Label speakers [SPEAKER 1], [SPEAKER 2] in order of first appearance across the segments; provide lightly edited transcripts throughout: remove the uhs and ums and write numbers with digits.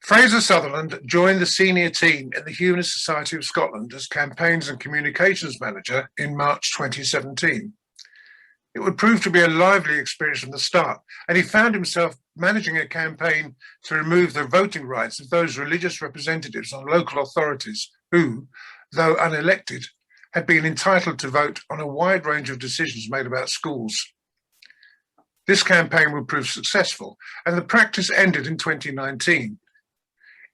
[SPEAKER 1] Fraser Sutherland joined the senior team in the Humanist Society of Scotland as Campaigns and Communications Manager in March 2017. It would prove to be a lively experience from the start, and he found himself managing a campaign to remove the voting rights of those religious representatives on local authorities who, though unelected, had been entitled to vote on a wide range of decisions made about schools. This campaign would prove successful, and the practice ended in 2019.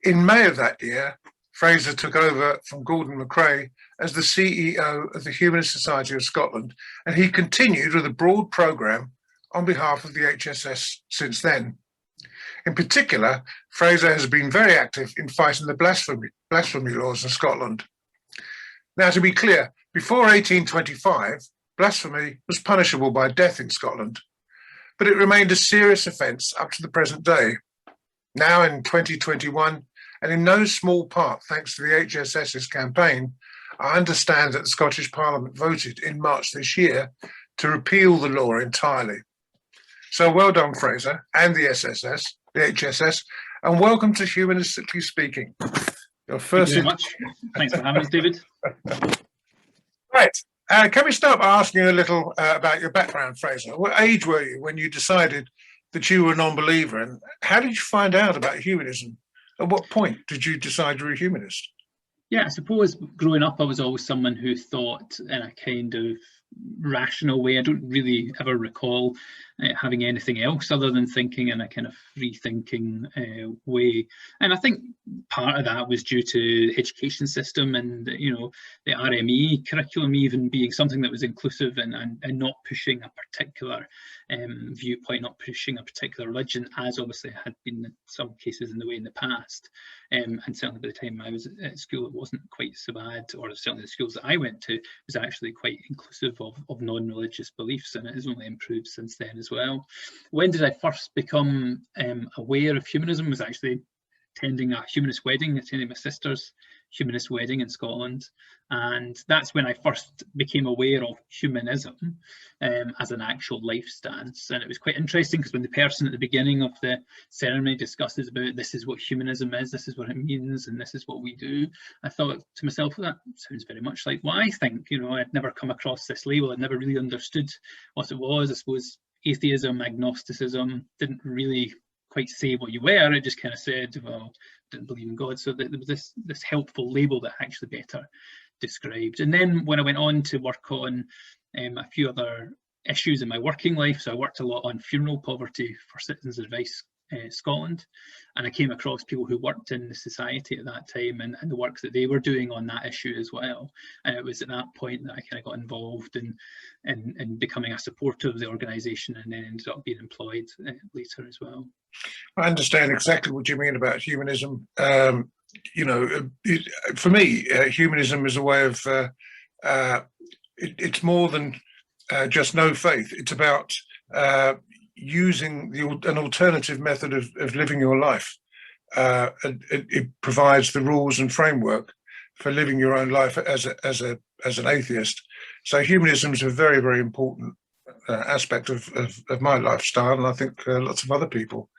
[SPEAKER 1] In May of that year, Fraser took over from Gordon McRae as the CEO of the Humanist Society of Scotland, and he continued with a broad programme on behalf of the HSS since then. In particular, Fraser has been very active in fighting the blasphemy laws in Scotland. Now, to be clear, before 1825, blasphemy was punishable by death in Scotland, but it remained a serious offence up to the present day. Now, in 2021, and in no small part thanks to the HSS's campaign, I understand that the Scottish Parliament voted in March this year to repeal the law entirely. So well done, Fraser, and the HSS, and welcome to Humanistically Speaking. Your first.
[SPEAKER 2] Thank you very much. Thanks for having us, David.
[SPEAKER 1] Right. Can we start by asking you a little about your background, Fraser? What age were you when you decided that you were a non-believer, and how did you find out about humanism? At what point did you decide you were a humanist?
[SPEAKER 2] Yeah, I suppose growing up, I was always someone who thought in a kind of rational way. I don't really ever recall having anything else other than thinking in a kind of free-thinking way. And I think part of that was due to the education system and, you know, the RME curriculum even being something that was inclusive and not pushing a particular viewpoint, not pushing a particular religion, as obviously had been in some cases in the way in the past. And certainly by the time I was at school, it wasn't quite so bad, or certainly the schools that I went to was actually quite inclusive of non-religious beliefs, and it has only improved since then as well. When did I first become aware of humanism? Was actually attending a humanist wedding, attending my sister's humanist wedding in Scotland, and that's when I first became aware of humanism as an actual life stance. And it was quite interesting because when the person at the beginning of the ceremony discusses about this is what humanism is, this is what it means, and this is what we do, I thought to myself, well, that sounds very much like what I think. You know, I'd never come across this label, I'd never really understood what it was. I suppose atheism, agnosticism didn't really quite say what you were. It just kind of said, well, didn't believe in God. So there was this helpful label that actually better described. And then when I went on to work on a few other issues in my working life, so I worked a lot on funeral poverty for Citizens Advice Scotland, and I came across people who worked in the society at that time and the work that they were doing on that issue as well. And it was at that point that I kind of got involved in becoming a supporter of the organisation, and then ended up being employed later as well.
[SPEAKER 1] I understand exactly what you mean about humanism. You know, for me, humanism is a way of, it's more than just no faith. It's about using an alternative method of living your life. It provides the rules and framework for living your own life as an atheist. So humanism is a very, very important aspect of my lifestyle, and I think lots of other people.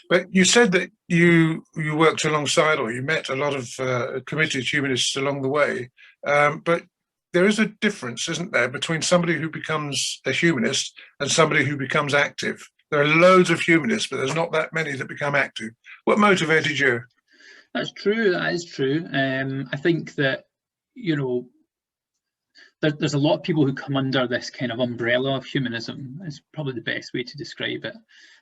[SPEAKER 1] But you said that you worked alongside, or you met a lot of committed humanists along the way, but there is a difference, isn't there, between somebody who becomes a humanist and somebody who becomes active. There are loads of humanists, but there's not that many that become active. What motivated you?
[SPEAKER 2] That's true, that is true. I think that, you know, there's a lot of people who come under this kind of umbrella of humanism, is probably the best way to describe it.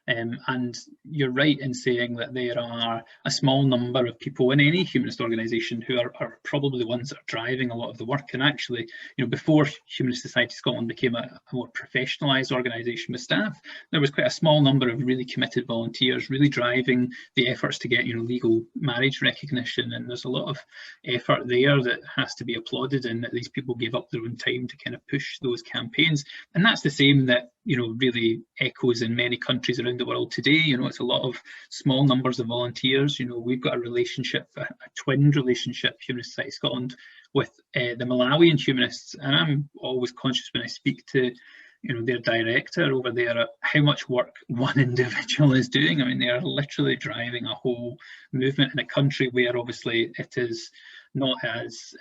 [SPEAKER 2] And you're right in saying that there are a small number of people in any humanist organisation who are probably the ones that are driving a lot of the work. And actually, you know, before Humanist Society Scotland became a more professionalised organisation with staff, there was quite a small number of really committed volunteers really driving the efforts to get, you know, legal marriage recognition. And there's a lot of effort there that has to be applauded, and that these people gave up their own time to kind of push those campaigns. And that's the same that, you know, really echoes in many countries around the world today. You know, it's a lot of small numbers of volunteers. You know, we've got a relationship, a twin relationship, Humanist Society Scotland, with the Malawian humanists, and I'm always conscious when I speak to their director over there at how much work one individual is doing. I mean, they are literally driving a whole movement in a country where obviously it is not as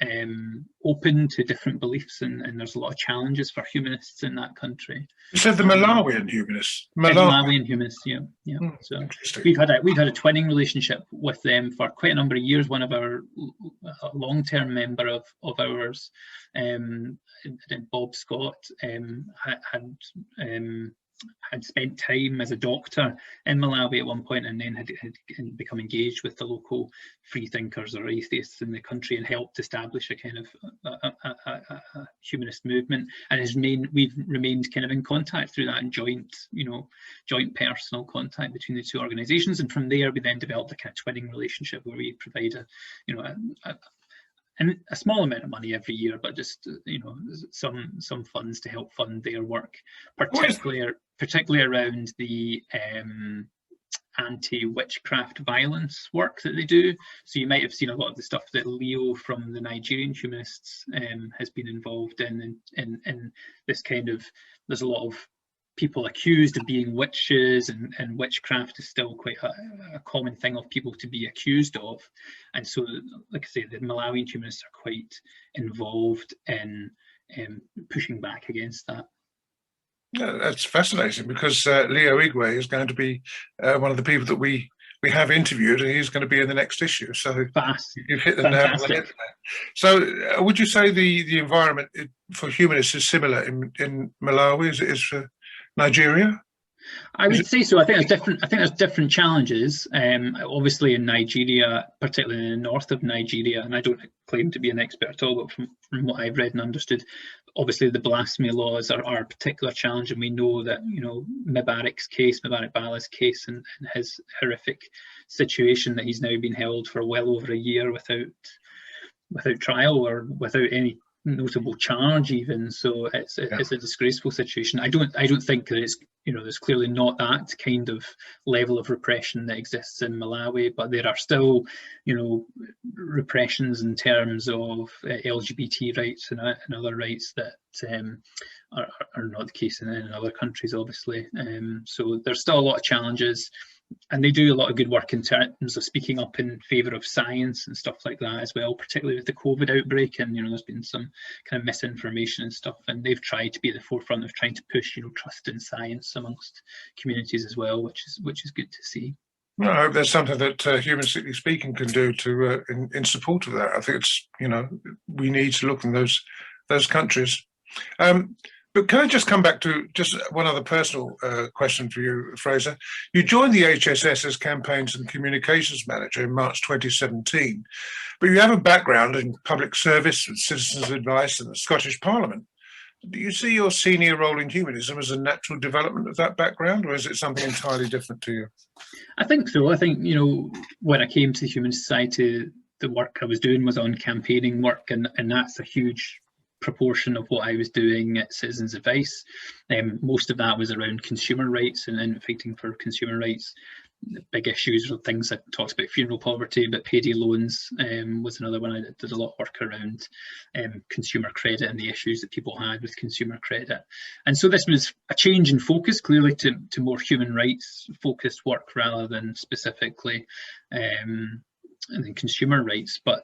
[SPEAKER 2] open to different beliefs, and there's a lot of challenges for humanists in that country.
[SPEAKER 1] You said the Malawian humanists.
[SPEAKER 2] Malawian humanists, yeah. So
[SPEAKER 1] interesting.
[SPEAKER 2] we've had a twinning relationship with them for quite a number of years. One of our long-term member of ours, Bob Scott, had spent time as a doctor in Malawi at one point, and then had become engaged with the local freethinkers or atheists in the country and helped establish a kind of a humanist movement. And we've remained kind of in contact through that, and joint personal contact between the two organisations. And from there, we then developed a kind of twinning relationship where we provide a small amount of money every year, but just some funds to help fund their work, particularly around the anti-witchcraft violence work that they do. So you might have seen a lot of the stuff that Leo from the Nigerian Humanists has been involved in this kind of, there's a lot of people accused of being witches, and witchcraft is still quite a common thing of people to be accused of. And so, like I say, the Malawian humanists are quite involved in pushing back against that.
[SPEAKER 1] Yeah, that's fascinating, because Leo Igwe is going to be one of the people that we have interviewed, and he's going to be in the next issue. So you've hit the nail on the head there. So would you say the environment for humanists is similar in Malawi as it is for Nigeria?
[SPEAKER 2] I would say so. I think there's different challenges. Obviously in Nigeria, particularly in the north of Nigeria, and I don't claim to be an expert at all, but from what I've read and understood, obviously the blasphemy laws are a particular challenge, and we know that Mubarak Bala's case, and his horrific situation that he's now been held for well over a year without trial or without any notable charge even. So it's a disgraceful situation. I don't think that it's there's clearly not that kind of level of repression that exists in Malawi, but there are still repressions in terms of LGBT rights and other rights that are not the case in other countries, obviously. So there's still a lot of challenges, and they do a lot of good work in terms of speaking up in favour of science and stuff like that as well, particularly with the COVID outbreak. And there's been some kind of misinformation and stuff, and they've tried to be at the forefront of trying to push trust in science amongst communities as well, which is good to see.
[SPEAKER 1] Well, I hope there's something that Humanistically Speaking can do to in support of that. I think it's we need to look in those countries. But can I just come back to just one other personal question for you, Fraser? You joined the HSS as Campaigns and Communications Manager in March 2017, but you have a background in public service and citizens' advice in the Scottish Parliament. Do you see your senior role in humanism as a natural development of that background, or is it something entirely different to you?
[SPEAKER 2] I think so. I think, when I came to the Humanist Society, the work I was doing was on campaigning work, and that's a huge proportion of what I was doing at Citizens Advice. Most of that was around consumer rights and fighting for consumer rights. The big issues were things that talks about funeral poverty, but payday loans was another one. I did a lot of work around consumer credit and the issues that people had with consumer credit. And so this was a change in focus, clearly, to more human rights focused work rather than specifically consumer rights. But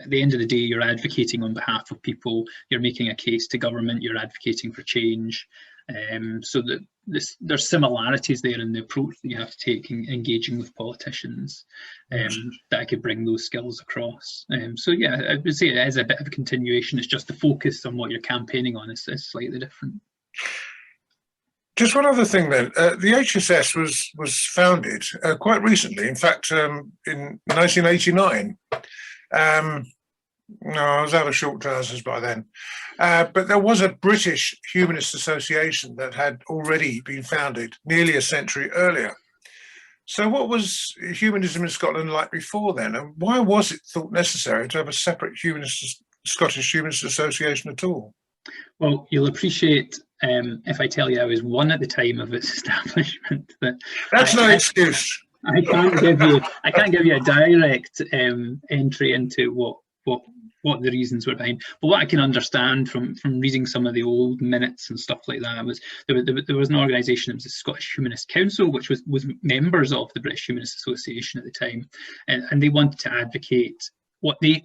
[SPEAKER 2] at the end of the day, you're advocating on behalf of people, you're making a case to government, you're advocating for change. So that there's similarities there in the approach that you have to take in engaging with politicians, that I could bring those skills across. So yeah, I would say it is a bit of a continuation. It's just the focus on what you're campaigning on is slightly different.
[SPEAKER 1] Just one other thing then, the HSS was founded quite recently, in fact in 1989. No, I was out of short trousers by then. But there was a British Humanist Association that had already been founded nearly a century earlier. So what was humanism in Scotland like before then? And why was it thought necessary to have a separate Scottish Humanist Association at all?
[SPEAKER 2] Well, you'll appreciate if I tell you I was one at the time of its establishment.
[SPEAKER 1] That's no excuse.
[SPEAKER 2] I can't give you a direct entry into what what the reasons were behind. But what I can understand from reading some of the old minutes and stuff like that was there was an organisation, it was the Scottish Humanist Council, which was members of the British Humanist Association at the time, and they wanted to advocate what they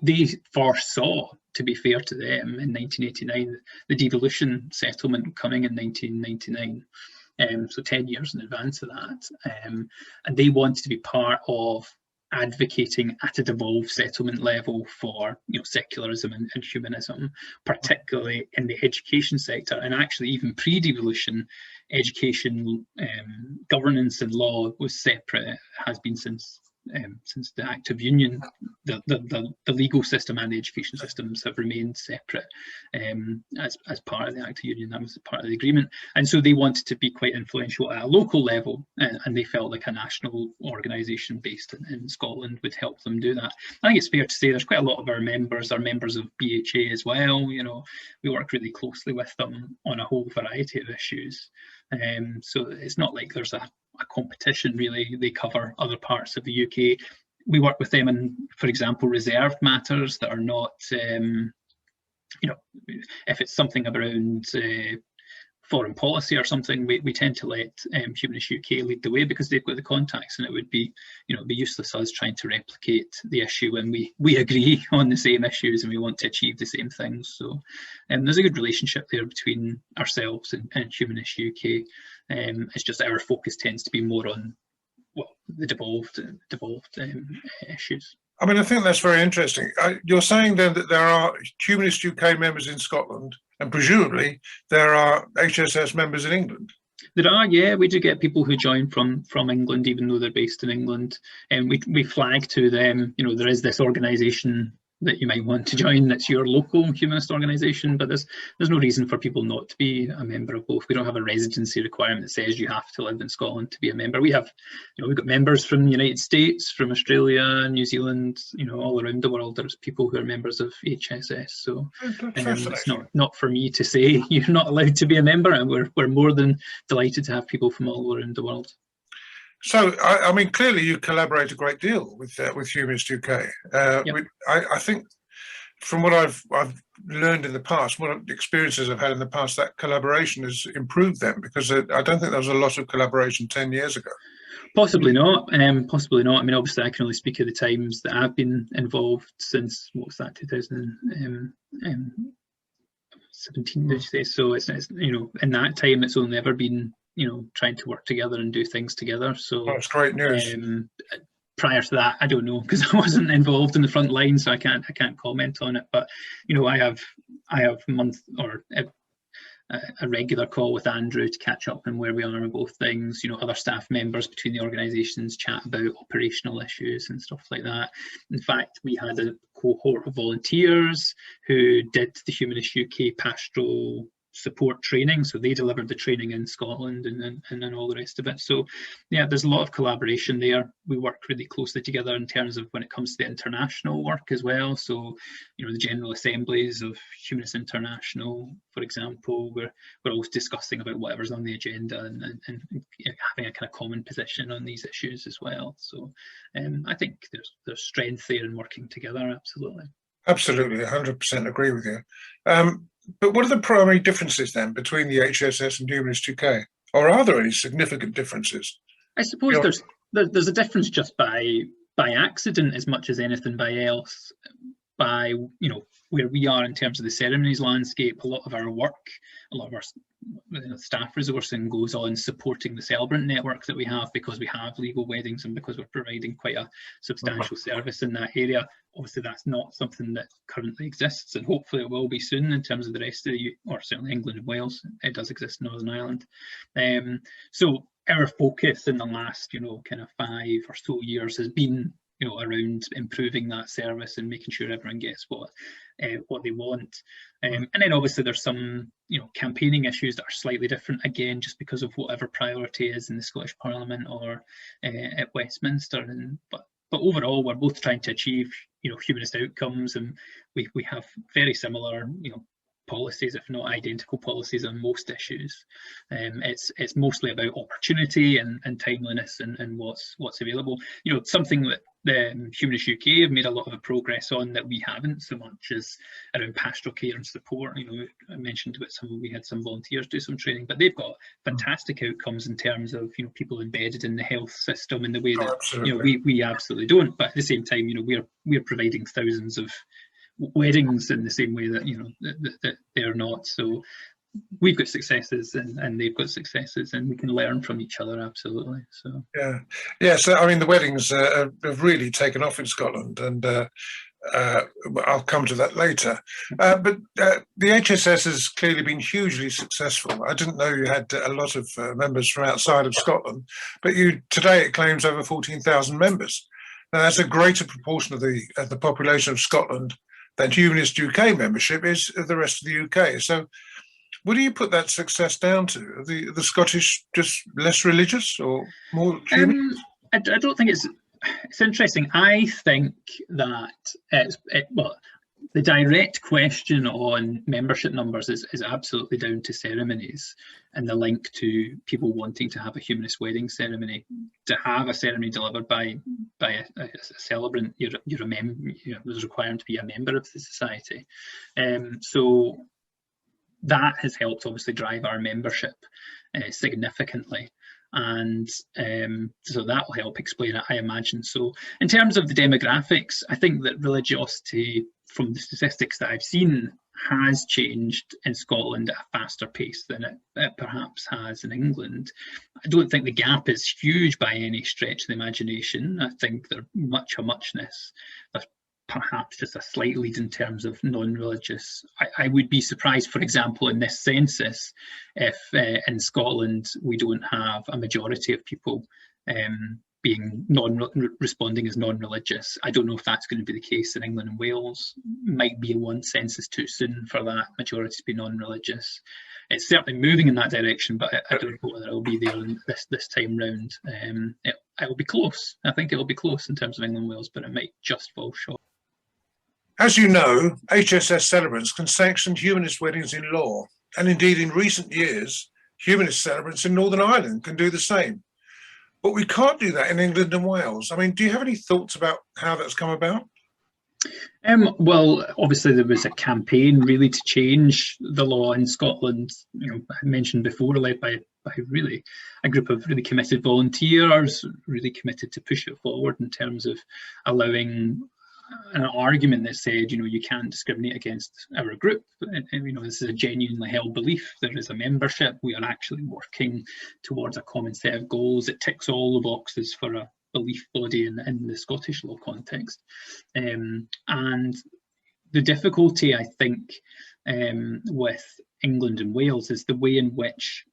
[SPEAKER 2] foresaw, to be fair to them, in 1989, the devolution settlement coming in 1999. So 10 years in advance of that, and they wanted to be part of advocating at a devolved settlement level for, you know, secularism and humanism, particularly in the education sector. And actually, even pre-devolution, education governance and law was separate. It has been since the Act of Union. The legal system and the education systems have remained separate as part of the Act of Union. That was part of the agreement, and so they wanted to be quite influential at a local level, and they felt like a national organisation based in Scotland would help them do that. I think it's fair to say there's quite a lot of our members are members of BHA as well. You know, we work really closely with them on a whole variety of issues. So it's not like there's a competition, really. They cover other parts of the UK. We work with them in, for example, reserved matters that are not, you know, if it's something around foreign policy or something, we tend to let Humanist UK lead the way, because they've got the contacts, and it would be, you know, be useless us trying to replicate the issue when we agree on the same issues and we want to achieve the same things. So there's a good relationship there between ourselves and Humanist UK. It's just our focus tends to be more on, well, the devolved issues.
[SPEAKER 1] I mean, I think that's very interesting. You're saying then that there are Humanist UK members in Scotland, and presumably there are HSS members in England.
[SPEAKER 2] There are, yeah. We do get people who join from England, even though they're based in England. And we flag to them, you know, there is this organisation that you might want to join that's your local humanist organisation, but there's no reason for people not to be a member of both. We don't have a residency requirement that says you have to live in Scotland to be a member. We have, you know, we've got members from the United States, from Australia, New Zealand, you know, all around the world. There's people who are members of HSS. So it's not for me to say you're not allowed to be a member, and we're more than delighted to have people from all around the world.
[SPEAKER 1] So, I mean, clearly you collaborate a great deal with Humanist UK.
[SPEAKER 2] Yep.
[SPEAKER 1] I think from what I've learned in the past, what experiences I've had in the past, that collaboration has improved them, because I don't think there was a lot of collaboration 10 years ago. Possibly not.
[SPEAKER 2] Possibly not. I mean, obviously, I can only speak of the times that I've been involved since, what was that, 2017, did you say? So it's, you know, in that time, it's only ever been, you know, trying to work together and do things together. So
[SPEAKER 1] that's great news.
[SPEAKER 2] Prior to that, I don't know, because I wasn't involved in the front line, so I can't comment on it. But you know, I have a regular call with Andrew to catch up on where we are on both things. You know, other staff members between the organisations chat about operational issues and stuff like that. In fact, we had a cohort of volunteers who did the Humanist UK pastoral support training, so they delivered the training in Scotland and then all the rest of it. So yeah, there's a lot of collaboration there. We work really closely together in terms of when it comes to the international work as well. So, you know, the general assemblies of Humanist International, for example, we're always discussing about whatever's on the agenda and having a kind of common position on these issues as well. So I think there's strength there in working together. Absolutely, 100% agree with you. But what are the primary differences then between the HSS and Humanist UK? Or are there any significant differences? I suppose there's a difference just by accident as much as anything by else. By, you know, where we are in terms of the ceremonies landscape, a lot of our work, a lot of our staff resourcing goes on supporting the celebrant network that we have, because we have legal weddings and because we're providing quite a substantial service in that area. Obviously, that's not something that currently exists, and hopefully it will be soon in terms of the rest of the, or certainly England and Wales. It does exist in Northern Ireland. So our focus in the last, you know, kind of 5 or so years has been, you know, around improving that service and making sure everyone gets what they want. And then obviously there's some, you know, campaigning issues that are slightly different, again, just because of whatever priority is in the Scottish Parliament or at Westminster. But overall, we're both trying to achieve, you know, humanist outcomes, and we have very similar, you know, policies, if not identical policies, on most issues. It's mostly about opportunity and timeliness and what's available. You know, something that the Humanist UK have made a lot of progress on that we haven't so much as around pastoral care and support. You know, I mentioned about we had some volunteers do some training, but they've got fantastic outcomes in terms of, you know, people embedded in the health system in the way that, you know, we absolutely don't. But at the same time, you know, we're providing thousands of weddings in the same way that, you know, that they're not. So we've got successes and they've got successes, and we can learn from each other, absolutely. So
[SPEAKER 1] so I mean, the weddings have really taken off in Scotland, and I'll come to that later. But the HSS has clearly been hugely successful. I didn't know you had a lot of members from outside of Scotland, but today it claims over 14,000 members. Now, that's a greater proportion of the population of Scotland than Humanist UK membership is of the rest of the UK. So what do you put that success down to? Are the Scottish just less religious or more humanist?
[SPEAKER 2] I don't think it's interesting. I think that well, the direct question on membership numbers is absolutely down to ceremonies and the link to people wanting to have a humanist wedding ceremony. To have a ceremony delivered by a celebrant, you're a member. You know, there's required to be a member of the society. So that has helped obviously drive our membership significantly. And so that will help explain it, I imagine. So in terms of the demographics, I think that religiosity, from the statistics that I've seen, has changed in Scotland at a faster pace than it perhaps has in England. I don't think the gap is huge by any stretch of the imagination. I think there's much a muchness. There's perhaps just a slight lead in terms of non-religious. I would be surprised, for example, in this census, if in Scotland we don't have a majority of people being responding as non-religious. I don't know if that's going to be the case in England and Wales. Might be one census too soon for that majority to be non-religious. It's certainly moving in that direction, but I don't know whether it'll be there this time round. It will be close. I think it will be close in terms of England and Wales, but it might just fall short.
[SPEAKER 1] As you know, HSS celebrants can sanction humanist weddings in law, and indeed in recent years, humanist celebrants in Northern Ireland can do the same. But we can't do that in England and Wales. I mean, do you have any thoughts about how that's come about?
[SPEAKER 2] Well, obviously there was a campaign really to change the law in Scotland. You know, I mentioned before, led by really a group of really committed volunteers, really committed to push it forward in terms of allowing an argument that said, you know, you can't discriminate against our group. And, you know, this is a genuinely held belief. There is a membership. We are actually working towards a common set of goals. It ticks all the boxes for a belief body in the Scottish law context. And the difficulty, I think, with England and Wales is the way in which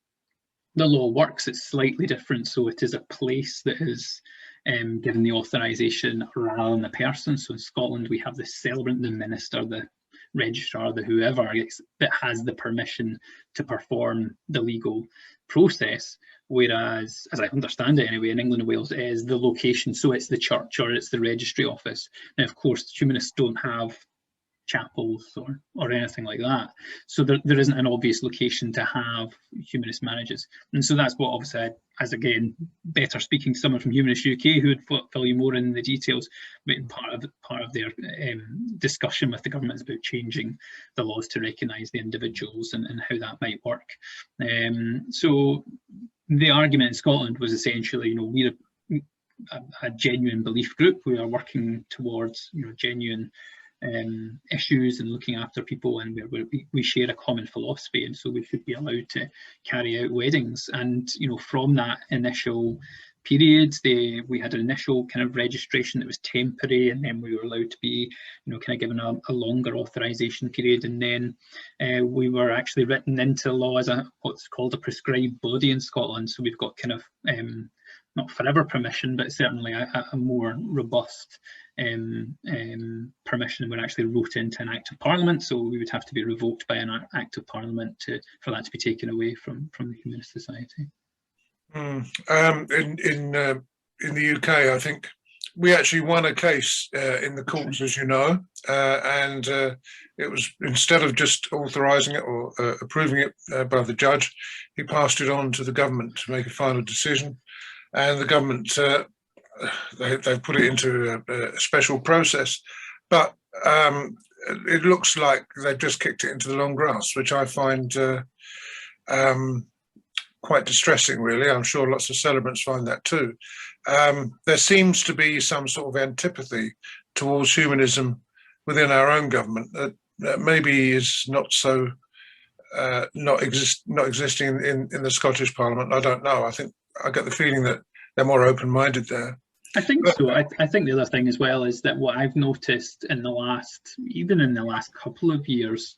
[SPEAKER 2] the law works. It's slightly different. So it is a place that is given the authorisation rather than the person. So in Scotland, we have the celebrant, the minister, the registrar, the whoever that has the permission to perform the legal process. Whereas, as I understand it anyway, in England and Wales, it is the location. So it's the church or it's the registry office. Now, of course, humanists don't have chapels or anything like that. So there isn't an obvious location to have humanist marriages. And so that's what obviously, as again, better speaking to someone from Humanist UK who would fill you more in the details, but part of their discussion with the government is about changing the laws to recognise the individuals and how that might work. So the argument in Scotland was essentially, you know, we're a genuine belief group. We are working towards, you know, genuine issues and looking after people, and we share a common philosophy, and so we should be allowed to carry out weddings. And, you know, from that initial period, we had an initial kind of registration that was temporary, and then we were allowed to be, you know, kind of given a longer authorization period, and then we were actually written into law as what's called a prescribed body in Scotland. So we've got kind of not forever permission, but certainly a more robust permission. We're actually wrote into an Act of Parliament, so we would have to be revoked by an Act of Parliament for that to be taken away from the Humanist Society.
[SPEAKER 1] In the UK, I think we actually won a case in the courts, as you know, and it was, instead of just authorising it or approving it by the judge, he passed it on to the government to make a final decision. And the government they've put it into a special process, but it looks like they've just kicked it into the long grass, which I find quite distressing, really. I'm sure lots of celebrants find that too. There seems to be some sort of antipathy towards humanism within our own government that maybe is not so not existing in the Scottish Parliament. I don't know. I get the feeling that they're more open-minded there.
[SPEAKER 2] I think so. I think the other thing as well is that what I've noticed even in the last couple of years,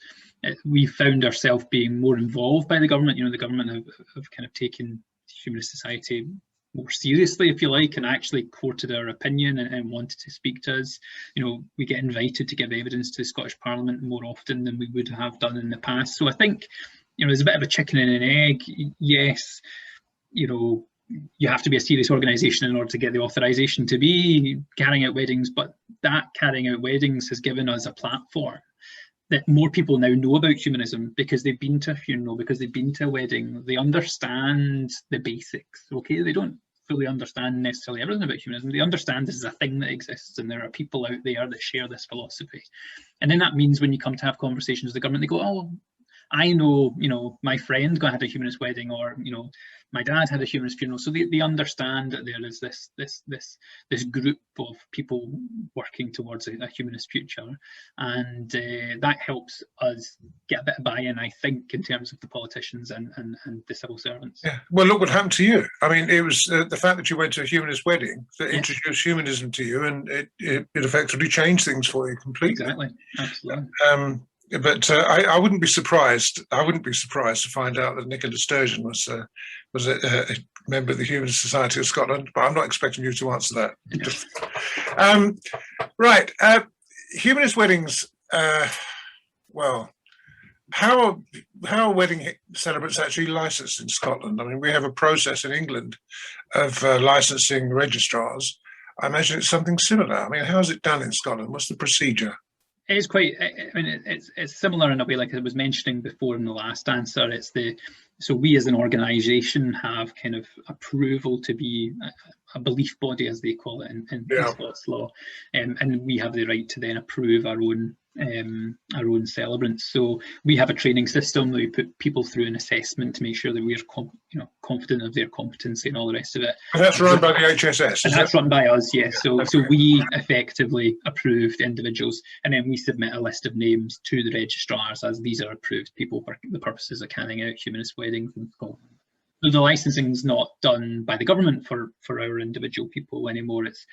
[SPEAKER 2] we found ourselves being more involved by the government. You know, the government have kind of taken Humanist Society more seriously, if you like, and actually quoted our opinion and wanted to speak to us. You know, we get invited to give evidence to the Scottish Parliament more often than we would have done in the past. So I think, you know, there's a bit of a chicken and an egg. Yes, you know, you have to be a serious organisation in order to get the authorisation to be carrying out weddings, but that carrying out weddings has given us a platform that more people now know about humanism because they've been to a funeral, because they've been to a wedding. They understand the basics, okay? They don't fully understand necessarily everything about humanism. They understand this is a thing that exists and there are people out there that share this philosophy. And then that means when you come to have conversations with the government, they go, oh, I know, you know, my friend had a humanist wedding, or, you know, my dad had a humanist funeral. So they understand that there is this group of people working towards a humanist future, and that helps us get a bit of buy-in, I think, in terms of the politicians and the civil servants.
[SPEAKER 1] Yeah. Well, look what happened to you. I mean, it was the fact that you went to a humanist wedding that introduced humanism to you, and it effectively changed things for you completely.
[SPEAKER 2] Exactly. Absolutely.
[SPEAKER 1] But I wouldn't be surprised. I wouldn't be surprised to find out that Nicola Sturgeon was a member of the Humanist Society of Scotland. But I'm not expecting you to answer that. Right, humanist weddings. Well, how are wedding celebrants actually licensed in Scotland? I mean, we have a process in England of licensing registrars. I imagine it's something similar. I mean, how is it done in Scotland? What's the procedure?
[SPEAKER 2] It's quite, I mean, it's similar in a way, like I was mentioning before in the last answer. So we as an organisation have kind of approval to be a belief body, as they call it in Scots law, and we have the right to then approve our own celebrants. So we have a training system that we put people through an assessment to make sure that we're confident of their competency and all the rest of it.
[SPEAKER 1] And that's run by the HSS.
[SPEAKER 2] And that's run by us, yes. So we effectively approve the individuals, and then we submit a list of names to the registrars as these are approved people for the purposes of carrying out humanist weddings in Scotland. So the licensing is not done by the government for our individual people anymore. It's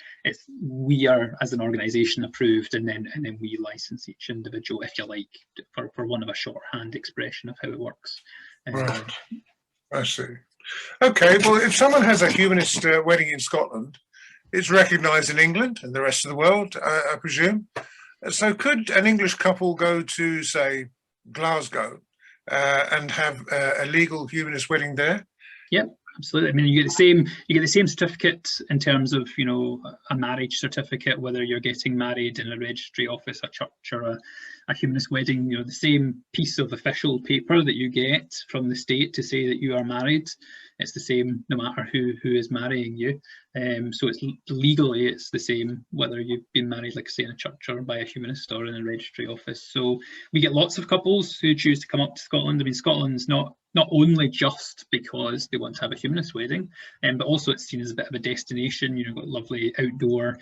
[SPEAKER 2] we are as an organisation approved, and then we license each individual, if you like, for one of a shorthand expression of how it works.
[SPEAKER 1] Right. I see. Okay. Well, if someone has a humanist wedding in Scotland, it's recognised in England and the rest of the world, I presume. So could an English couple go to, say, Glasgow and have a legal humanist wedding there? Yep,
[SPEAKER 2] absolutely. I mean, you get the same certificate in terms of, you know, a marriage certificate, whether you're getting married in a registry office, a church, or a humanist wedding. You know, the same piece of official paper that you get from the state to say that you are married. It's the same no matter who is marrying you. So it's legally it's the same whether you've been married, like I say, in a church or by a humanist or in a registry office. So we get lots of couples who choose to come up to Scotland. I mean, Scotland's not only just because they want to have a humanist wedding, but also it's seen as a bit of a destination. You know, got lovely outdoor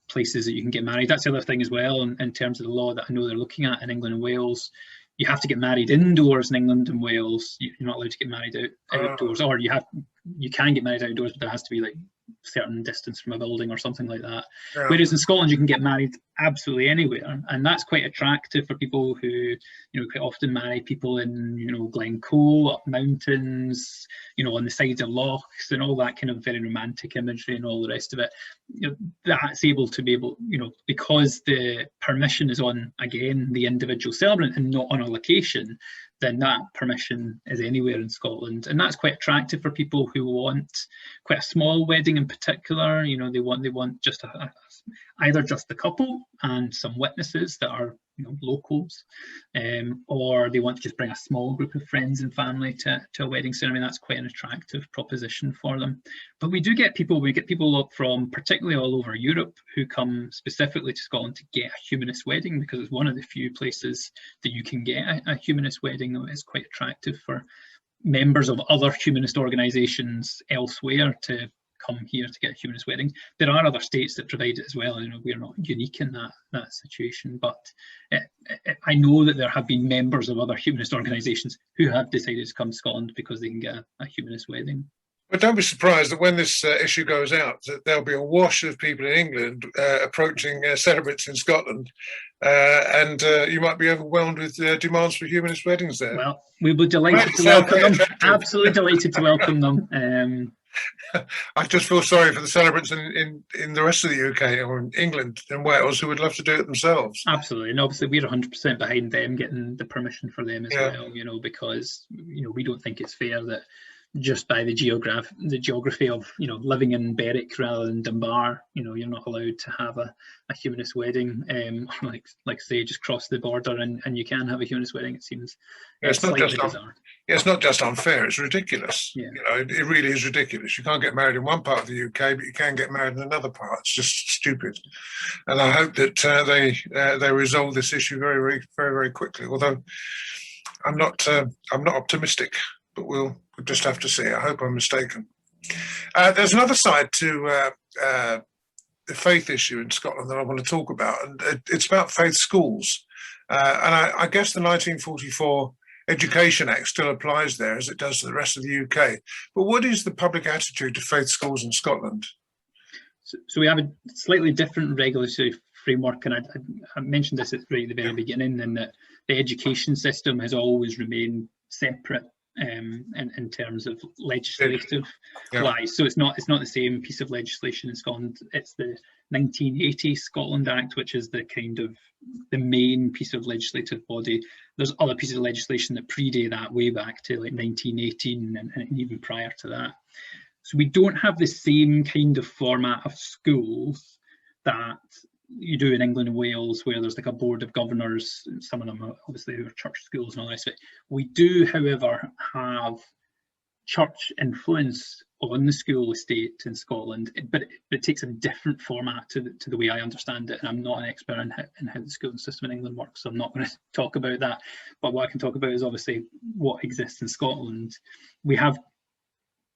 [SPEAKER 2] places that you can get married. That's the other thing as well in terms of the law that I know they're looking at in England and Wales. You have to get married indoors in England and Wales. You're not allowed to get married outdoors, or you can get married outdoors, but there has to be like certain distance from a building or something like that. Yeah. Whereas in Scotland, you can get married absolutely anywhere, and that's quite attractive for people who, you know, quite often marry people in, you know, Glencoe, up mountains, you know, on the sides of lochs and all that kind of very romantic imagery and all the rest of it. You know, that's able to be able, you know, because the permission is on, again, the individual celebrant and not on a location, then that permission is anywhere in Scotland. And that's quite attractive for people who want quite a small wedding in particular. You know, they want just a it's either just the couple and some witnesses that are, you know, locals, or they want to just bring a small group of friends and family to a wedding ceremony. That's quite an attractive proposition for them. But we get people up from particularly all over Europe who come specifically to Scotland to get a humanist wedding, because it's one of the few places that you can get a humanist wedding that is quite attractive for members of other humanist organisations elsewhere to come here to get a humanist wedding. There are other states that provide it as well. You know, we're not unique in that situation, but I know that there have been members of other humanist organisations who have decided to come to Scotland because they can get a humanist wedding.
[SPEAKER 1] But don't be surprised that when this issue goes out, that there'll be a wash of people in England approaching celebrants in Scotland, and you might be overwhelmed with demands for humanist weddings there.
[SPEAKER 2] Well, we'll be delighted to welcome them. Absolutely delighted to welcome them.
[SPEAKER 1] I just feel sorry for the celebrants in the rest of the UK or in England and Wales who would love to do it themselves.
[SPEAKER 2] Absolutely, and obviously we're 100% behind them getting the permission for them as well. You know, because you know we don't think it's fair that just by the geography of, you know, living in Berwick rather than Dunbar, you know, you're not allowed to have a humanist wedding. Like say, just cross the border and you can have a humanist wedding. It seems
[SPEAKER 1] it's not just bizarre. It's not just unfair, it's ridiculous. Yeah. You know, it really is ridiculous. You can't get married in one part of the UK, but you can get married in another part. It's just stupid. And I hope that they resolve this issue very, very, very, very quickly. Although I'm not optimistic, but we'll just have to see. I hope I'm mistaken. There's another side to the faith issue in Scotland that I want to talk about, and it's about faith schools. And I guess the 1944 Education Act still applies there as it does to the rest of the UK. But what is the public attitude to faith schools in Scotland?
[SPEAKER 2] So we have a slightly different regulatory framework, and I mentioned this at the very beginning, in that the education system has always remained separate in terms of legislative wise. So it's not the same piece of legislation in Scotland. It's the 1980 Scotland Act, which is the kind of the main piece of legislative body. There's other pieces of legislation that predate that way back to like 1918 and even prior to that. So we don't have the same kind of format of schools that you do in England and Wales, where there's like a board of governors. Some of them are obviously who are church schools and all that. We do, however, have church influence on the school estate in Scotland, but it takes a different format to the way I understand it. And I'm not an expert in how the schooling system in England works, so I'm not going to talk about that. But what I can talk about is obviously what exists in Scotland. We have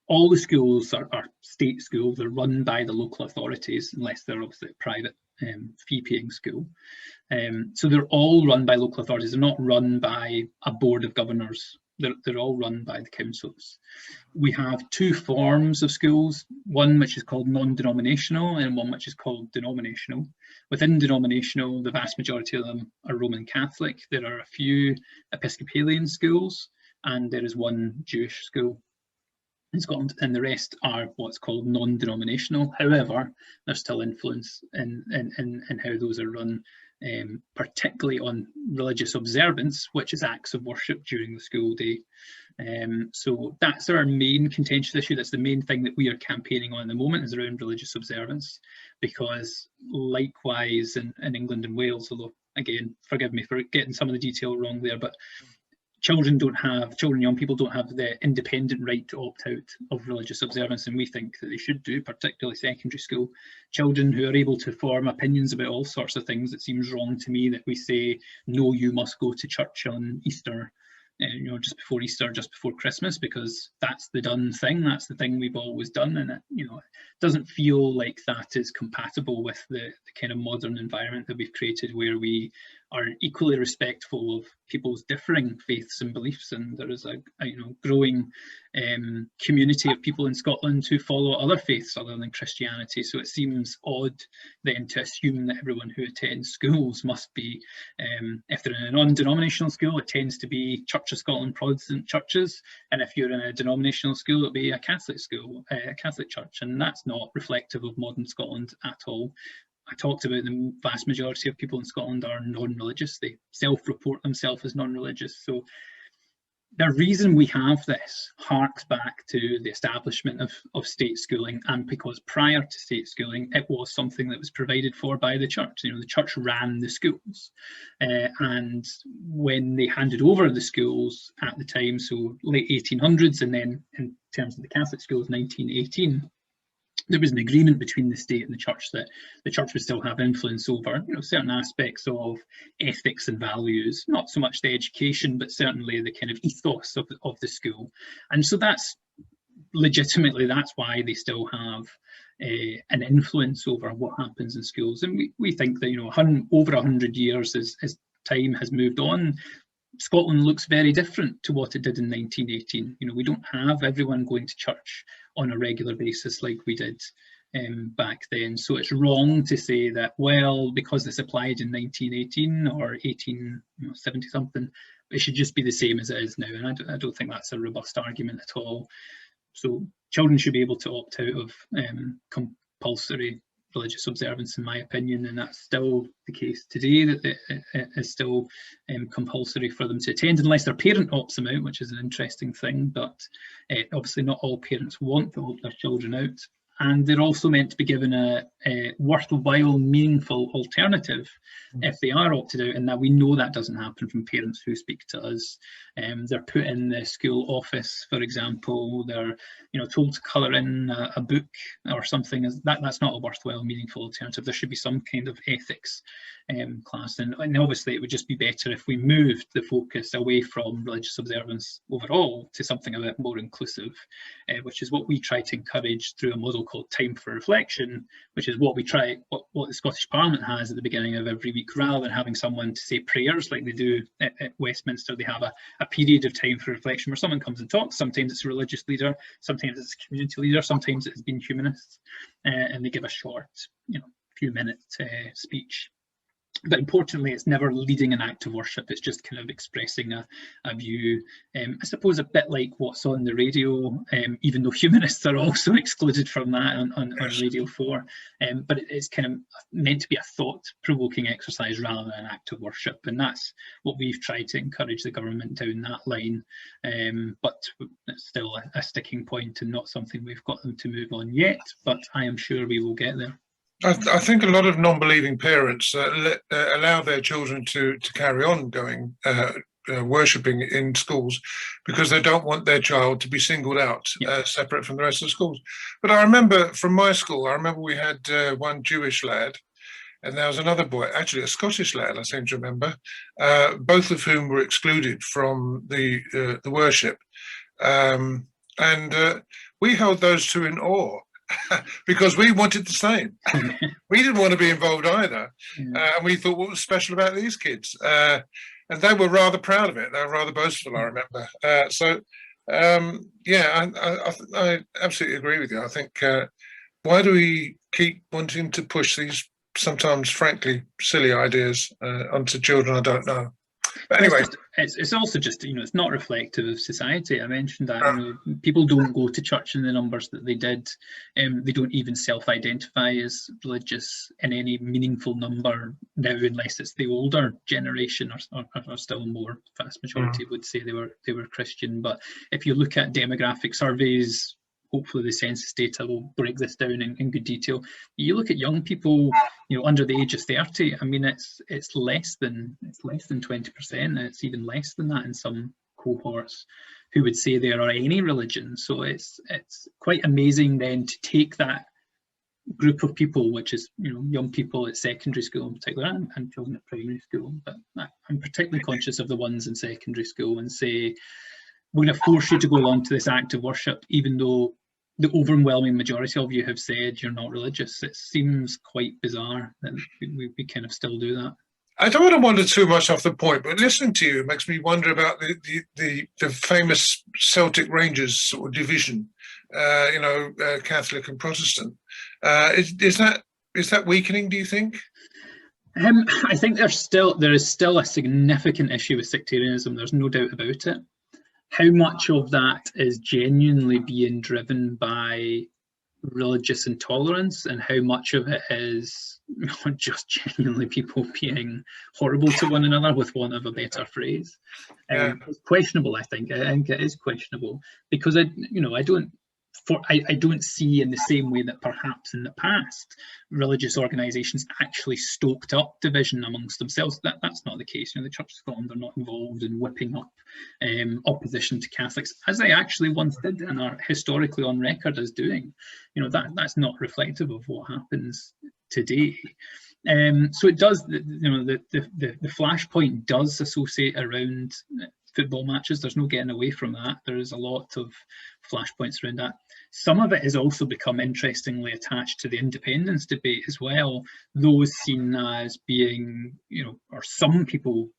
[SPEAKER 2] all the schools are state schools. They're run by the local authorities, unless they're obviously a private fee-paying school. So they're all run by local authorities. They're not run by a board of governors. They're all run by the councils. We have two forms of schools, one which is called non-denominational and one which is called denominational. Within denominational, the vast majority of them are Roman Catholic. There are a few Episcopalian schools, and there is one Jewish school in Scotland, and the rest are what's called non-denominational. However, there's still influence in how those are run, particularly on religious observance, which is acts of worship during the school day. So that's our main contentious issue. That's the main thing that we are campaigning on at the moment, is around religious observance, because likewise in England and Wales, although again, forgive me for getting some of the detail wrong there, but children and young people don't have the independent right to opt out of religious observance, and we think that they should do, particularly secondary school. Children who are able to form opinions about all sorts of things, it seems wrong to me that we say, no, you must go to church on Easter, you know, just before Easter, just before Christmas, because that's the done thing, that's the thing we've always done, and it, you know, it doesn't feel like that is compatible with the kind of modern environment that we've created, where we are equally respectful of people's differing faiths and beliefs, and there is a growing community of people in Scotland who follow other faiths other than Christianity. So it seems odd then to assume that everyone who attends schools must be, if they're in a non-denominational school, it tends to be Church of Scotland Protestant churches, and if you're in a denominational school, it'll be a Catholic school, a Catholic church, and that's not reflective of modern Scotland at all. I talked about the vast majority of people in Scotland are non-religious. They self-report themselves as non-religious. So the reason we have this harks back to the establishment of state schooling, and because prior to state schooling, it was something that was provided for by the church. You know, the church ran the schools, and when they handed over the schools at the time, so late 1800s, and then in terms of the Catholic schools, 1918, there was an agreement between the state and the church that the church would still have influence over, you know, certain aspects of ethics and values, not so much the education, but certainly the kind of ethos of the school. And so that's legitimately, that's why they still have an influence over what happens in schools. And we think that, you know, over 100 years as time has moved on, Scotland looks very different to what it did in 1918. You know, we don't have everyone going to church on a regular basis like we did back then. So it's wrong to say that, well, because this applied in 1918 or 1870 something, it should just be the same as it is now. And I don't think that's a robust argument at all. So children should be able to opt out of compulsory religious observance, in my opinion, and that's still the case today, that it is still compulsory for them to attend unless their parent opts them out, which is an interesting thing. But obviously not all parents want to opt their children out, and they're also meant to be given a worthwhile, meaningful alternative if they are opted out, and that we know that doesn't happen from parents who speak to us. They're put in the school office, for example. They're, you know, told to colour in a book or something. That's not a worthwhile, meaningful alternative. There should be some kind of ethics class, and obviously it would just be better if we moved the focus away from religious observance overall to something a bit more inclusive, which is what we try to encourage through a model called Time for Reflection, which is what we try, what the Scottish Parliament has at the beginning of every week. Rather than having someone to say prayers like they do at Westminster, they have a period of time for reflection where someone comes and talks. Sometimes it's a religious leader, sometimes it's a community leader, sometimes it's been humanists, and they give a short, you know, few minute speech. But importantly, it's never leading an act of worship. It's just kind of expressing a view. I suppose a bit like what's on the radio, even though humanists are also excluded from that on Radio 4. But it's kind of meant to be a thought-provoking exercise rather than an act of worship. And that's what we've tried to encourage the government down that line. But it's still a sticking point and not something we've got them to move on yet. But I am sure we will get there.
[SPEAKER 1] I think a lot of non-believing parents allow their children to carry on going worshipping in schools because they don't want their child to be singled out, separate from the rest of the schools. But I remember from my school, we had one Jewish lad, and there was another boy, actually a Scottish lad, I seem to remember, both of whom were excluded from the worship. And we held those two in awe. Because we wanted the same. We didn't want to be involved either. And we thought, what was special about these kids? And they were rather proud of it. They were rather boastful, I remember. I absolutely agree with you. I think, why do we keep wanting to push these sometimes, frankly, silly ideas onto children? I don't know. But anyway,
[SPEAKER 2] it's also just, you know, it's not reflective of society. I mentioned that, you know, people don't go to church in the numbers that they did. They don't even self-identify as religious in any meaningful number now, unless it's the older generation or still more. Vast majority would say they were Christian. But if you look at demographic surveys, hopefully the census data will break this down in good detail. You look at young people, you know, under the age of 30. I mean, it's less than 20%. It's even less than that in some cohorts who would say they are any religion. So it's quite amazing then to take that group of people, which is, you know, young people at secondary school in particular, and children at primary school. But I'm particularly conscious of the ones in secondary school, and say, we're going to force you to go along to this act of worship, even though the overwhelming majority of you have said you're not religious. It seems quite bizarre that we kind of still do that.
[SPEAKER 1] I don't want to wander too much off the point, but listening to you makes me wonder about the famous Celtic Rangers sort of division, Catholic and Protestant. Is that weakening, do you think?
[SPEAKER 2] I think there is still a significant issue with sectarianism. There's no doubt about it. How much of that is genuinely being driven by religious intolerance and how much of it is just genuinely people being horrible to one another, with want of a better phrase. It's questionable, I think. I think it is questionable, because I don't see, in the same way that perhaps in the past religious organisations actually stoked up division amongst themselves. That's not the case. The Church of Scotland are not involved in whipping up opposition to Catholics, as they actually once did and are historically on record as doing. That's not reflective of what happens today. So it does. The flashpoint does associate around football matches. There's no getting away from that. There is a lot of flashpoints around that. Some of it has also become interestingly attached to the independence debate as well. Those seen as being, or some people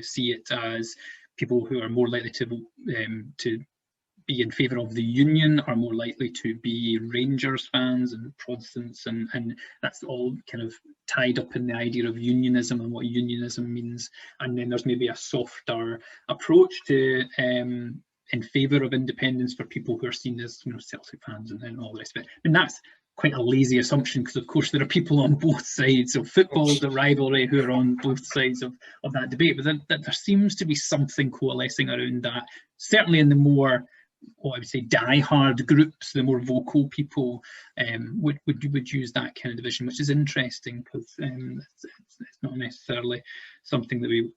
[SPEAKER 2] see it as people who are more likely to be in favour of the Union, are more likely to be Rangers fans and Protestants, and that's all kind of tied up in the idea of unionism and what unionism means. And then there's maybe a softer approach to in favour of independence for people who are seen as Celtic fans and all the rest of it. And that's quite a lazy assumption, because of course there are people on both sides of football, the rivalry, who are on both sides of that debate. But there seems to be something coalescing around that, certainly in the more, what I would say, die-hard groups. The more vocal people would use that kind of division, which is interesting, because it's not necessarily something that we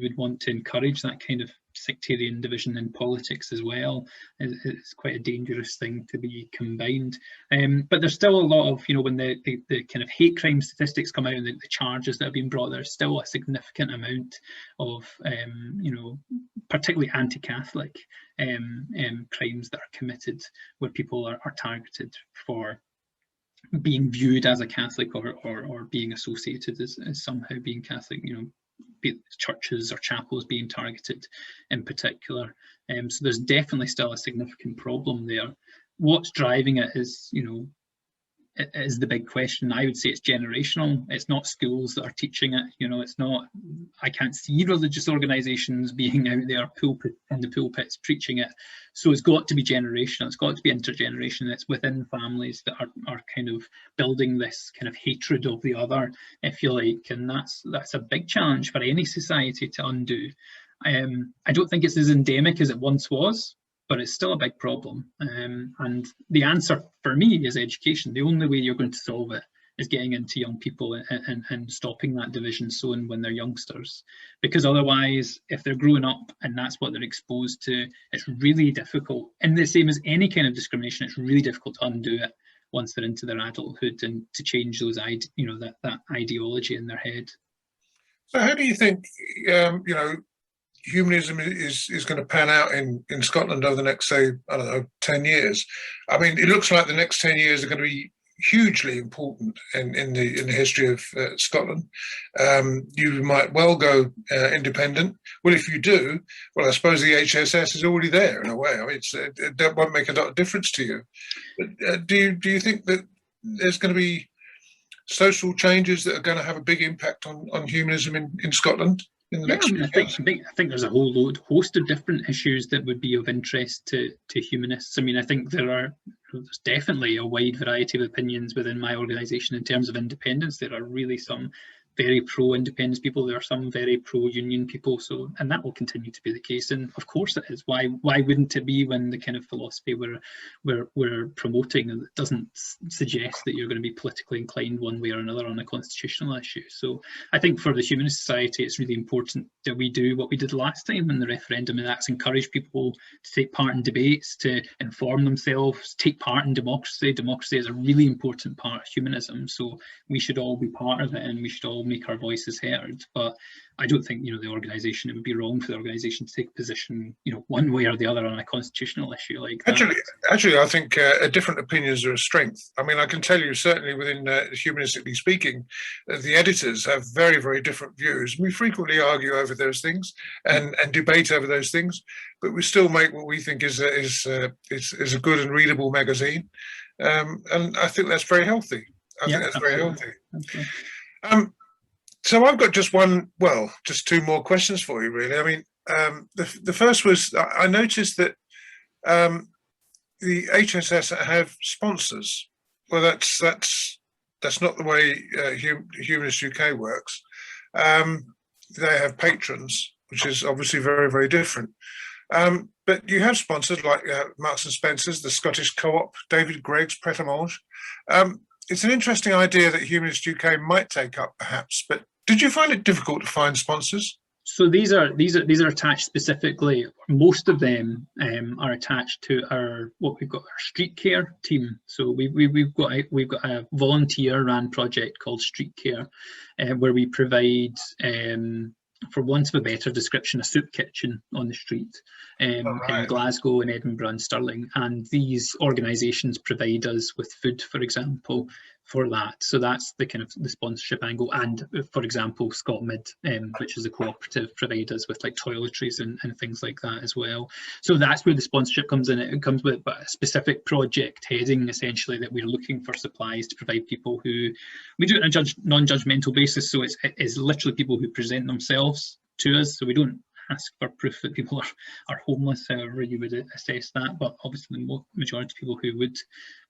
[SPEAKER 2] would want to encourage. That kind of sectarian division in politics as well. It's quite a dangerous thing to be combined. But there's still a lot of, when the kind of hate crime statistics come out and the charges that have been brought, there's still a significant amount of, particularly anti-Catholic crimes that are committed, where people are targeted for being viewed as a Catholic or being associated as somehow being Catholic, be it churches or chapels being targeted in particular. So there's definitely still a significant problem there. What's driving it is, is the big question. I would say it's generational. It's not schools that are teaching it. It's not, I can't see religious organisations being out there in the pulpits preaching it. So it's got to be generational. It's got to be intergenerational. It's within families that are kind of building this kind of hatred of the other, if you like. And that's a big challenge for any society to undo. I don't think it's as endemic as it once was, but it's still a big problem. And the answer for me is education. The only way you're going to solve it is getting into young people and stopping that division sown when they're youngsters. Because otherwise, if they're growing up and that's what they're exposed to, it's really difficult. And the same as any kind of discrimination, it's really difficult to undo it once they're into their adulthood and to change those, that ideology in their head.
[SPEAKER 1] So how do you think, humanism is going to pan out in Scotland over the next, say, 10 years? I mean, it looks like the next 10 years are going to be hugely important in the history of Scotland. You might well go independent. Well, if you do, well, I suppose the HSS is already there in a way. I mean, that won't make a lot of difference to you. But do you think that there's going to be social changes that are going to have a big impact on humanism in Scotland? I think there's a whole host of different issues that would be of interest to humanists. I mean, I think there's definitely a wide variety of opinions within my organisation in terms of independence. There are really some very pro-independence people. There are some very pro-union people. So, and that will continue to be the case. And of course it is. Why wouldn't it be, when the kind of philosophy we're promoting, and it doesn't suggest that you're going to be politically inclined one way or another on a constitutional issue. So I think for the Humanist Society, it's really important that we do what we did last time in the referendum, and that's encourage people to take part in debates, to inform themselves, take part in democracy. Democracy is a really important part of humanism. So we should all be part of it, and we should all make our voices heard. But I don't think, the organisation, it would be wrong for the organisation to take a position, one way or the other on a constitutional issue like that. Actually, I think different opinions are a strength. I mean, I can tell you certainly within Humanistically Speaking, the editors have very, very different views. We frequently argue over those things and debate over those things, but we still make what we think is a good and readable magazine. And I think that's very healthy. I think that's very healthy. Okay. So I've got just two more questions for you, really. I mean, the first was, I noticed that the HSS have sponsors. Well, that's not the way Humanist UK works. They have patrons, which is obviously very, very different. But you have sponsors like Marks and Spencer's, the Scottish Co-op, David Gregg's, Pret a Manger. It's an interesting idea that Humanist UK might take up, perhaps. But did you find it difficult to find sponsors?
[SPEAKER 2] So these are attached specifically. Most of them are attached to our street care team. So we've got a volunteer-run project called Street Care, where we provide, for want of a better description, a soup kitchen on the street in Glasgow and Edinburgh and Stirling. And these organisations provide us with food, for example, for that. So that's the kind of the sponsorship angle. And for example, ScotMid, which is a cooperative, provide us with like toiletries and things like that as well. So that's where the sponsorship comes in. It comes with a specific project heading, essentially, that we're looking for supplies to provide people who, we do it on a non-judgmental basis. So it's literally people who present themselves to us. So we don't ask for proof that people are homeless, however you would assess that, but obviously the majority of people who would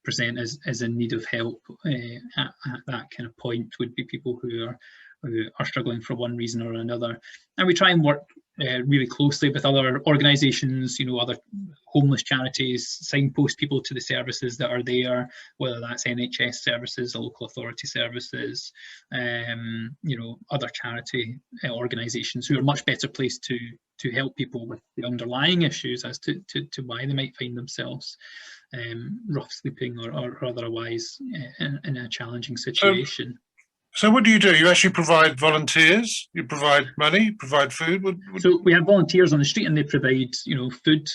[SPEAKER 2] present as in need of help at that kind of point would be people who are struggling for one reason or another. And we try and work really closely with other organisations, other homeless charities, signpost people to the services that are there, whether that's NHS services, local authority services, other charity organisations who are much better placed to help people with the underlying issues as to why they might find themselves rough sleeping or otherwise in a challenging situation.
[SPEAKER 1] So what do? You actually provide volunteers, you provide money, you provide food?
[SPEAKER 2] So we have volunteers on the street and they provide, food.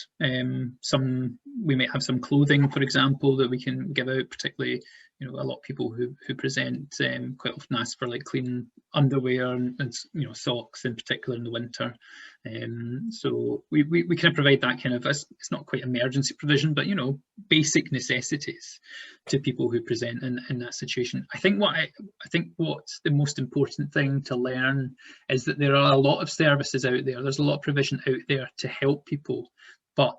[SPEAKER 2] We might have some clothing, for example, that we can give out, particularly, a lot of people who present quite often ask for like clean underwear and socks in particular in the winter. So we kind of provide that kind of, it's not quite emergency provision, but basic necessities to people who present in that situation. I think what's the most important thing to learn is that there are a lot of services out there. There's a lot of provision out there to help people, but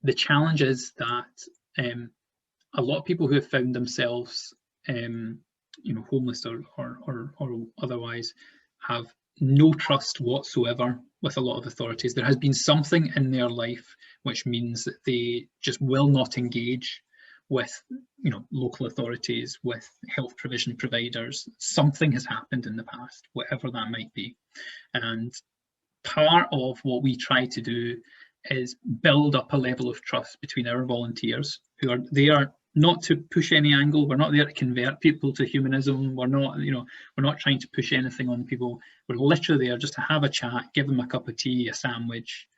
[SPEAKER 2] the challenge is that a lot of people who have found themselves, homeless or otherwise, have no trust whatsoever with a lot of authorities. There has been something in their life which means that they just will not engage with, local authorities, with health provision providers. Something has happened in the past, whatever that might be. And part of what we try to do is build up a level of trust between our volunteers who are there not to push any angle. We're not there to convert people to humanism. We're not trying to push anything on people. We're literally there just to have a chat, give them a cup of tea, a sandwich,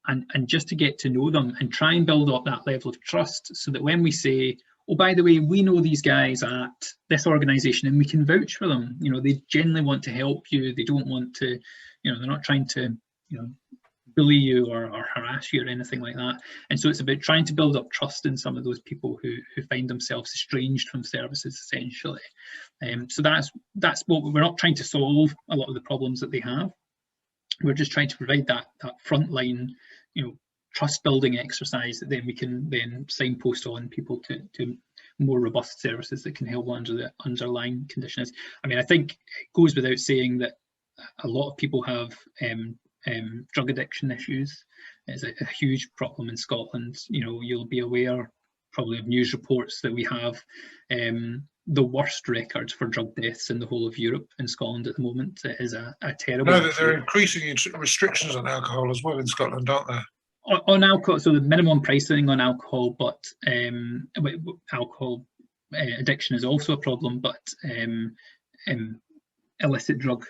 [SPEAKER 2] and just to get to know them and try and build up that level of trust so that when we say, oh, by the way, we know these guys at this organisation and we can vouch for them. They genuinely want to help you. They don't want to, they're not trying to, bully you or harass you or anything like that. And so it's about trying to build up trust in some of those people who find themselves estranged from services, essentially. So that's what we're not trying to solve a lot of the problems that they have. We're just trying to provide that frontline, trust building exercise that then we can then signpost on people to more robust services that can help under the underlying conditions. I mean, I think it goes without saying that a lot of people have drug addiction issues. It's a huge problem in Scotland. You'll be aware probably of news reports that we have the worst record for drug deaths in the whole of Europe in Scotland at the moment. It is a terrible.
[SPEAKER 1] No, there are increasing restrictions on alcohol as well in Scotland, aren't there?
[SPEAKER 2] On alcohol, so the minimum pricing on alcohol, but alcohol addiction is also a problem, but illicit drug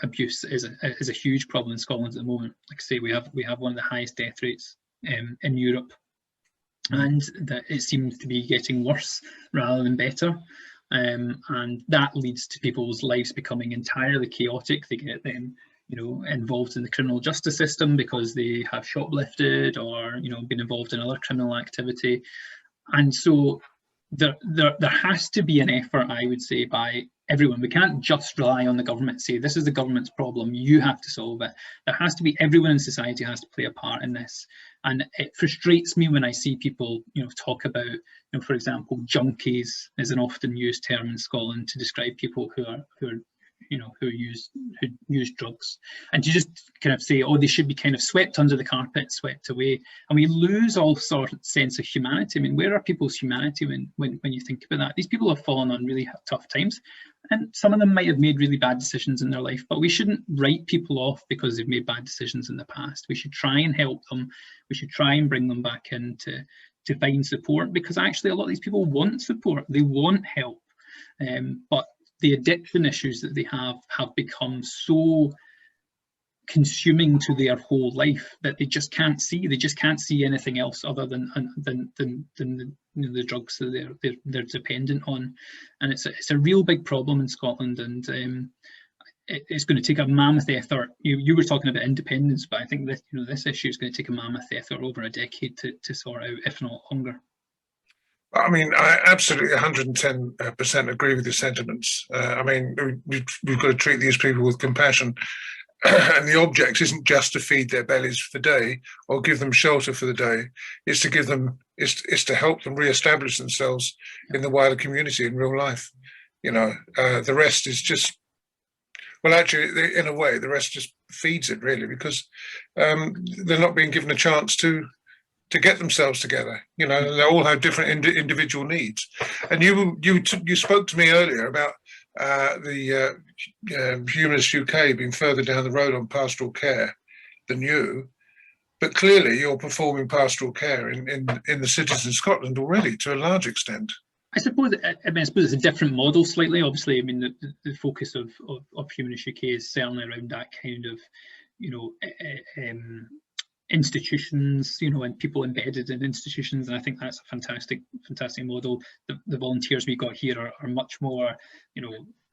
[SPEAKER 2] abuse is a huge problem in Scotland at the moment. Like I say, we have one of the highest death rates in Europe, and that it seems to be getting worse rather than better. And that leads to people's lives becoming entirely chaotic. They get them, involved in the criminal justice system because they have shoplifted or, been involved in other criminal activity. And so there has to be an effort, I would say, by everyone. We can't just rely on the government, say this is the government's problem, you have to solve it. There has to be, everyone in society has to play a part in this. And it frustrates me when I see people, talk about, for example, junkies is an often used term in Scotland to describe people who use drugs, and you just kind of say, oh, they should be kind of swept under the carpet, swept away, and we lose all sort of sense of humanity. I mean, where are people's humanity when you think about that? These people have fallen on really tough times, and some of them might have made really bad decisions in their life, but we shouldn't write people off because they've made bad decisions in the past. We should try and help them. We should try and bring them back in to find support, because actually a lot of these people want support, they want help, but the addiction issues that they have become so consuming to their whole life that they just can't see. They just can't see anything else other than the drugs that they're dependent on, and it's a real big problem in Scotland. And it's going to take a mammoth effort. You were talking about independence, but I think that this issue is going to take a mammoth effort over a decade to sort out, if not longer.
[SPEAKER 1] I mean, I absolutely 110% agree with your sentiments. I mean, we've got to treat these people with compassion. And the object isn't just to feed their bellies for the day or give them shelter for the day. It's to give them, it's to help them re-establish themselves in the wider community in real life. The rest is just, well, actually, in a way, the rest just feeds it, really, because they're not being given a chance to get themselves together. They all have different individual needs. And you spoke to me earlier about the Humanist UK being further down the road on pastoral care than you, but clearly you're performing pastoral care in the cities in Scotland already to a large extent.
[SPEAKER 2] I suppose it's a different model slightly. Obviously, I mean, the focus of Humanist UK is certainly around that kind of, institutions, and people embedded in institutions, and I think that's a fantastic model. The volunteers we got here are much more,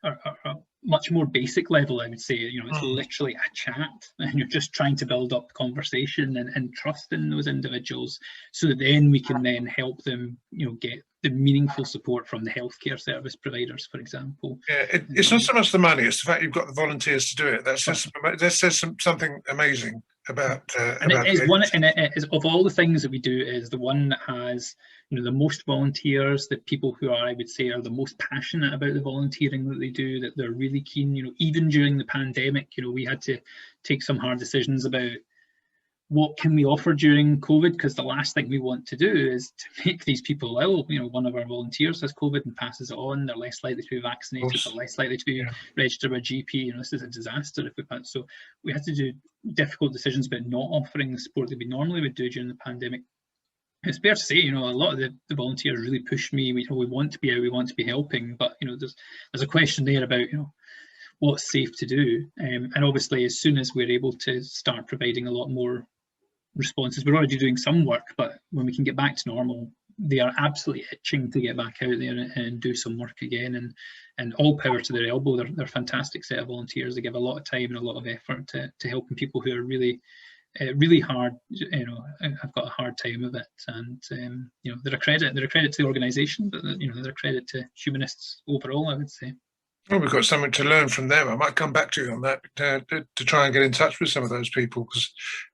[SPEAKER 2] are much more basic level, I would say. It's literally a chat, and you're just trying to build up conversation and trust in those individuals, so that then we can then help them, get the meaningful support from the healthcare service providers, for example.
[SPEAKER 1] Yeah, it's not so much the money; it's the fact you've got the volunteers to do it. That says something amazing about.
[SPEAKER 2] It is of all the things that we do, is the one that has the most volunteers, the people who I would say are the most passionate about the volunteering that they do, that they're really keen. Even during the pandemic, we had to take some hard decisions about what can we offer during COVID, because the last thing we want to do is to make these people ill. One of our volunteers has COVID and passes it on. They're less likely to be vaccinated, they're less likely to be registered with a GP. This is a disaster if we pass. So we had to do difficult decisions about not offering the support that we normally would do during the pandemic. It's fair to say, a lot of the volunteers really pushed me. We want to be out, we want to be helping, but there's a question there about what's safe to do. And obviously, as soon as we're able to start providing a lot more responses, we're already doing some work, but when we can get back to normal, they are absolutely itching to get back out there and do some work again. And all power to their elbow. They're a fantastic set of volunteers. They give a lot of time and a lot of effort to helping people who are really hard, I've got a hard time of it, and they're a credit to the organisation, but they're a credit to humanists overall, I would say.
[SPEAKER 1] Well, we've got something to learn from them. I might come back to you on that to try and get in touch with some of those people, because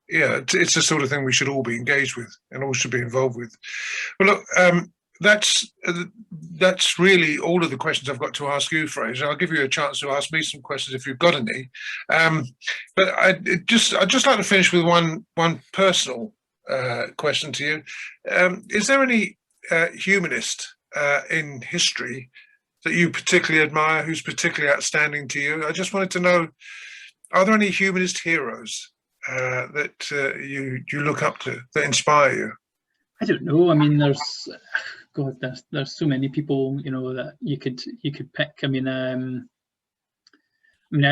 [SPEAKER 1] it's the sort of thing we should all be engaged with and all should be involved with. Well, look, that's really all of the questions I've got to ask you, Fraser. I'll give you a chance to ask me some questions if you've got any. But I'd just like to finish with one personal question to you. Is there any humanist in history that you particularly admire, who's particularly outstanding to you? I just wanted to know, are there any humanist heroes that you look up to, that inspire you?
[SPEAKER 2] I don't know. I mean, there's so many people, that you could pick. I mean, I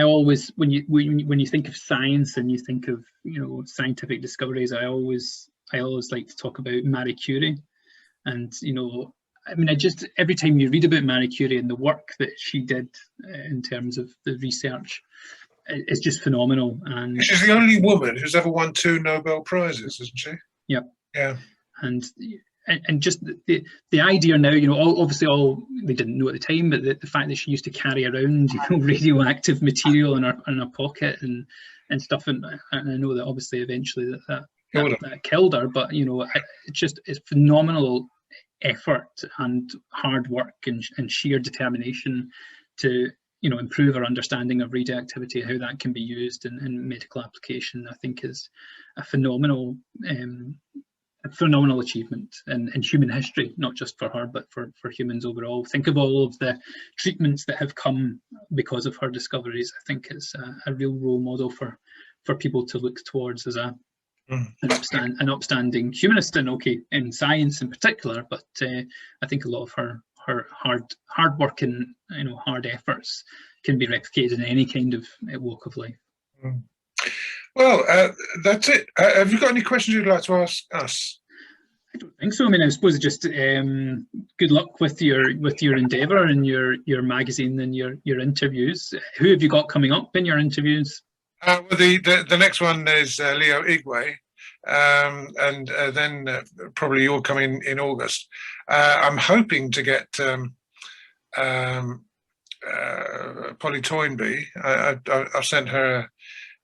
[SPEAKER 2] always, when you think of science and you think of scientific discoveries, I always like to talk about Marie Curie, and I mean, every time you read about Marie Curie and the work that she did in terms of the research, it's just phenomenal. And
[SPEAKER 1] she's the only woman who's ever won 2 Nobel Prizes, isn't she?
[SPEAKER 2] Yep.
[SPEAKER 1] Yeah.
[SPEAKER 2] And and just the idea now, obviously all they didn't know at the time, but the fact that she used to carry around, radioactive material in her pocket and stuff, and I know that obviously eventually that killed her, but it's phenomenal effort and hard work and sheer determination to improve our understanding of radioactivity, how that can be used in medical application. I think is a phenomenal achievement in human history, not just for her, but for humans overall. Think of all of the treatments that have come because of her discoveries. I think it's a real role model for people to look towards as an upstanding humanist, and in science in particular. But I think a lot of her hard work and hard efforts can be replicated in any kind of walk of life.
[SPEAKER 1] Well, that's it. Have you got any questions you'd like to ask us?
[SPEAKER 2] I don't think so. I mean, I suppose just good luck with your endeavour and your magazine and your interviews. Who have you got coming up in your interviews?
[SPEAKER 1] Well, the next one is Leo Igwe, and then probably you'll come in August. I'm hoping to get Polly Toynbee. I've sent her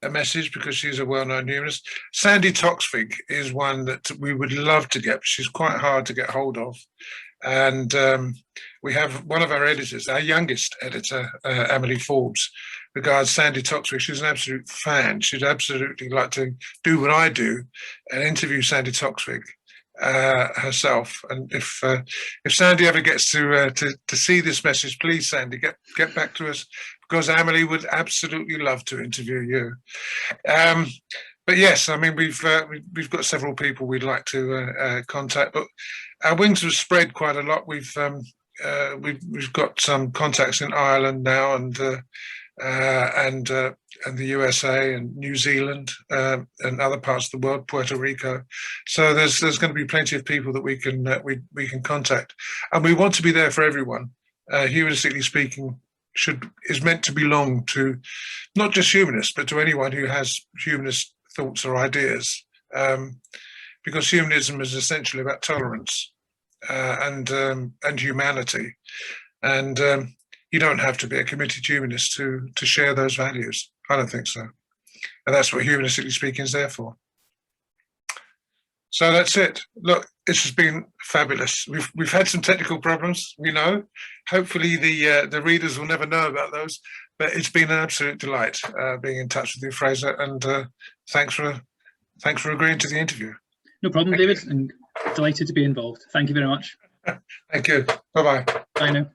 [SPEAKER 1] a message because she's a well-known humanist. Sandy Toksvig is one that we would love to get. She's quite hard to get hold of. And we have one of our editors, our youngest editor, Emily Forbes, regards Sandy Toksvig. She's an absolute fan. She'd absolutely like to do what I do and interview Sandy Toksvig herself. And if Sandy ever gets to see this message, please, Sandy, get back to us, because Emily would absolutely love to interview you. But yes, I mean, we've got several people we'd like to contact, but our wings have spread quite a lot. We've got some contacts in Ireland now, and the USA and New Zealand and other parts of the world, Puerto Rico. So there's going to be plenty of people that we can contact, and we want to be there for everyone. Humanistically Speaking is meant to belong to not just humanists, but to anyone who has humanist thoughts or ideas, because humanism is essentially about tolerance and humanity, and you don't have to be a committed humanist to share those values. I don't think so, and that's what Humanistically Speaking is there for. So that's it. Look, this has been fabulous. We've had some technical problems, we know. Hopefully the readers will never know about those, but it's been an absolute delight being in touch with you, Fraser, and thanks for agreeing to the interview.
[SPEAKER 2] No problem, David, and delighted to be involved. Thank you very much.
[SPEAKER 1] Thank you. Bye-bye.
[SPEAKER 2] Bye now.